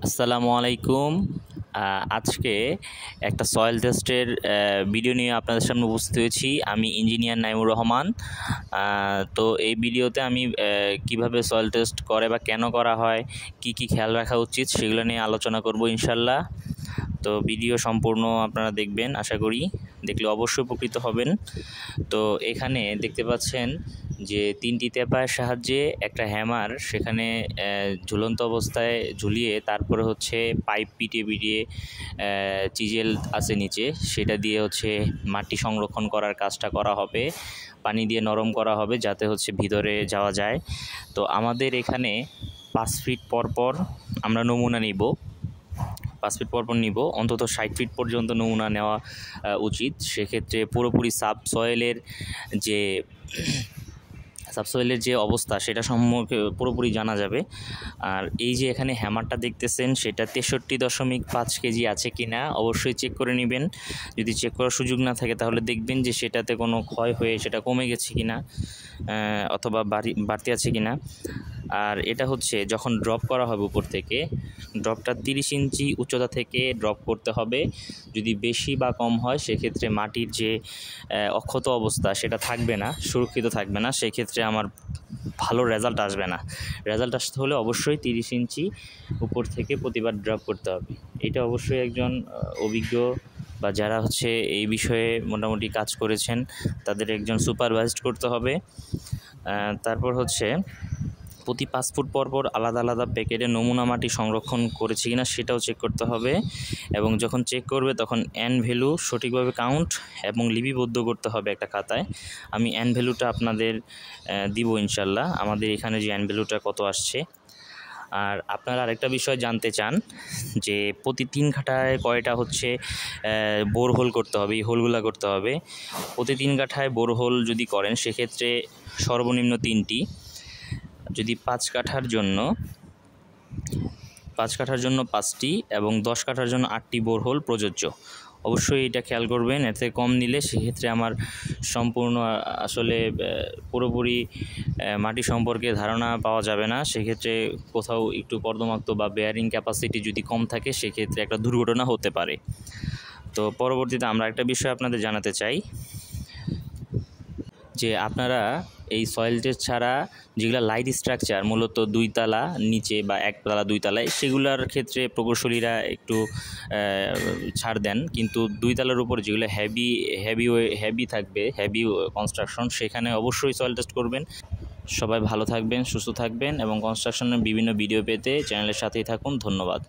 আসসালামু আলাইকুম। আজকে একটা সয়েল টেস্টের ভিডিও নিয়ে আপনাদের সামনে উপস্থিত হয়েছি। আমি ইঞ্জিনিয়ার নাইমুর রহমান। তো এই ভিডিওতে আমি কিভাবে সয়েল টেস্ট করে বা কেন করা হয়, কি কি খেয়াল রাখা উচিত সেগুলো নিয়ে আলোচনা করব ইনশাল্লাহ। তো ভিডিও সম্পূর্ণ আপনারা দেখবেন, আশা করি দেখলে অবশ্যই উপকৃত হবেন। তো এখানে দেখতে পাচ্ছেন যে 3টি টেপার সাহায্যে একটা হ্যামার সেখানে ঝুলন্ত অবস্থায় ঝুলিয়ে তারপরে হচ্ছে পাইপ পিটিয়ে চিজেল আছে নিচে, সেটা দিয়ে হচ্ছে মাটি সংরক্ষণ করার কাজটা করা হবে, পানি দিয়ে নরম করা হবে যাতে হচ্ছে ভিতরে যাওয়া যায়। তো আমাদের এখানে 5 ফিট পরপর আমরা নমুনা নিব, 5 ফিট পরপর নিব, অন্তত 60 ফিট পর্যন্ত নমুনা নেওয়া উচিত। সেক্ষেত্রে পুরোপুরি সাবসয়েলের যে অবস্থা সেটা সম্পর্কে পুরোপুরি জানা যাবে। আর এই যে এখানে হ্যামারটা দেখতেছেন সেটা 63.5 কেজি আছে কিনা অবশ্যই চেক করে নেবেন। যদি চেক করার সুযোগ না থাকে তাহলে দেখবেন যে সেটাতে কোনো ক্ষয় হয়ে সেটা কমে গেছে কিনা অথবা বাড়তি আছে কিনা। আর এটা হচ্ছে যখন ড্রপ করা হবে উপর থেকে, ড্রপটা 30 ইঞ্চি উচ্চতা থেকে ড্রপ করতে হবে। যদি বেশি বা কম হয় সেক্ষেত্রে মাটির যে অক্ষত অবস্থা সেটা থাকবে না, সুরক্ষিত থাকবে না, সেক্ষেত্রে আমার ভালো রেজাল্ট আসবে না। রেজাল্ট আসতে হলে অবশ্যই 30 ইঞ্চি উপর থেকে প্রতিবার ড্রপ করতে হবে। এটা অবশ্যই একজন অভিজ্ঞ বা যারা হচ্ছে এই বিষয়ে মোটামুটি কাজ করেছেন তাদের একজন সুপারভাইজড করতে হবে। তারপর হচ্ছে প্রতি 5 ফুট পর আলাদা আলাদা প্যাকেটে নমুনা মাটি সংরক্ষণ করেছে কিনা সেটাও চেক করতে হবে। এবং যখন চেক করবে তখন এন ভ্যালু সঠিকভাবে কাউন্ট এবং লিপিবদ্ধ করতে হবে একটা খাতায়। আমি এন ভ্যালুটা আপনাদের দিব ইনশাল্লাহ, আমাদের এখানে যে এন ভ্যালুটা কত আসছে। আর আপনারা আরেকটা বিষয় জানতে চান যে প্রতি 3 কাঠায় কয়টা হচ্ছে বোরহোল করতে হবে, এই হোলগুলা করতে হবে। প্রতি 3 কাঠায় বোরহোল যদি করেন সেক্ষেত্রে সর্বনিম্ন 3টি, যদি 5 কাঠার জন্য 5টি এবং 10 কাঠার জন্য 8টি বোরহোল প্রযোজ্য। অবশ্যই এটা খেয়াল করবেন, এর থেকে কম নিলে সেক্ষেত্রে আমার সম্পূর্ণ আসলে পুরোপুরি মাটি সম্পর্কে ধারণা পাওয়া যাবে না। সেক্ষেত্রে কোথাও একটু কর্দমাক্ত বা বেয়ারিং ক্যাপাসিটি যদি কম থাকে সেক্ষেত্রে একটা দুর্ঘটনা হতে পারে। তো পরবর্তীতে আমরা একটা বিষয় আপনাদের জানাতে চাই যে আপনারা এই সয়েল টেস্ট ছাড়া যেগুলো লাইট স্ট্রাকচার, মূলত 2 তালা নিচে বা 1 তালা 2 তালায়, সেগুলোর ক্ষেত্রে প্রকৌশলীরা একটু ছাড় দেন, কিন্তু 2 তালার উপর যেগুলো হেভি থাকবে, হেভি কনস্ট্রাকশন, সেখানে অবশ্যই সয়েল টেস্ট করবেন। সবাই ভালো থাকবেন, সুস্থ থাকবেন এবং কনস্ট্রাকশনের বিভিন্ন ভিডিও পেতে চ্যানেলের সাথেই থাকুন। ধন্যবাদ।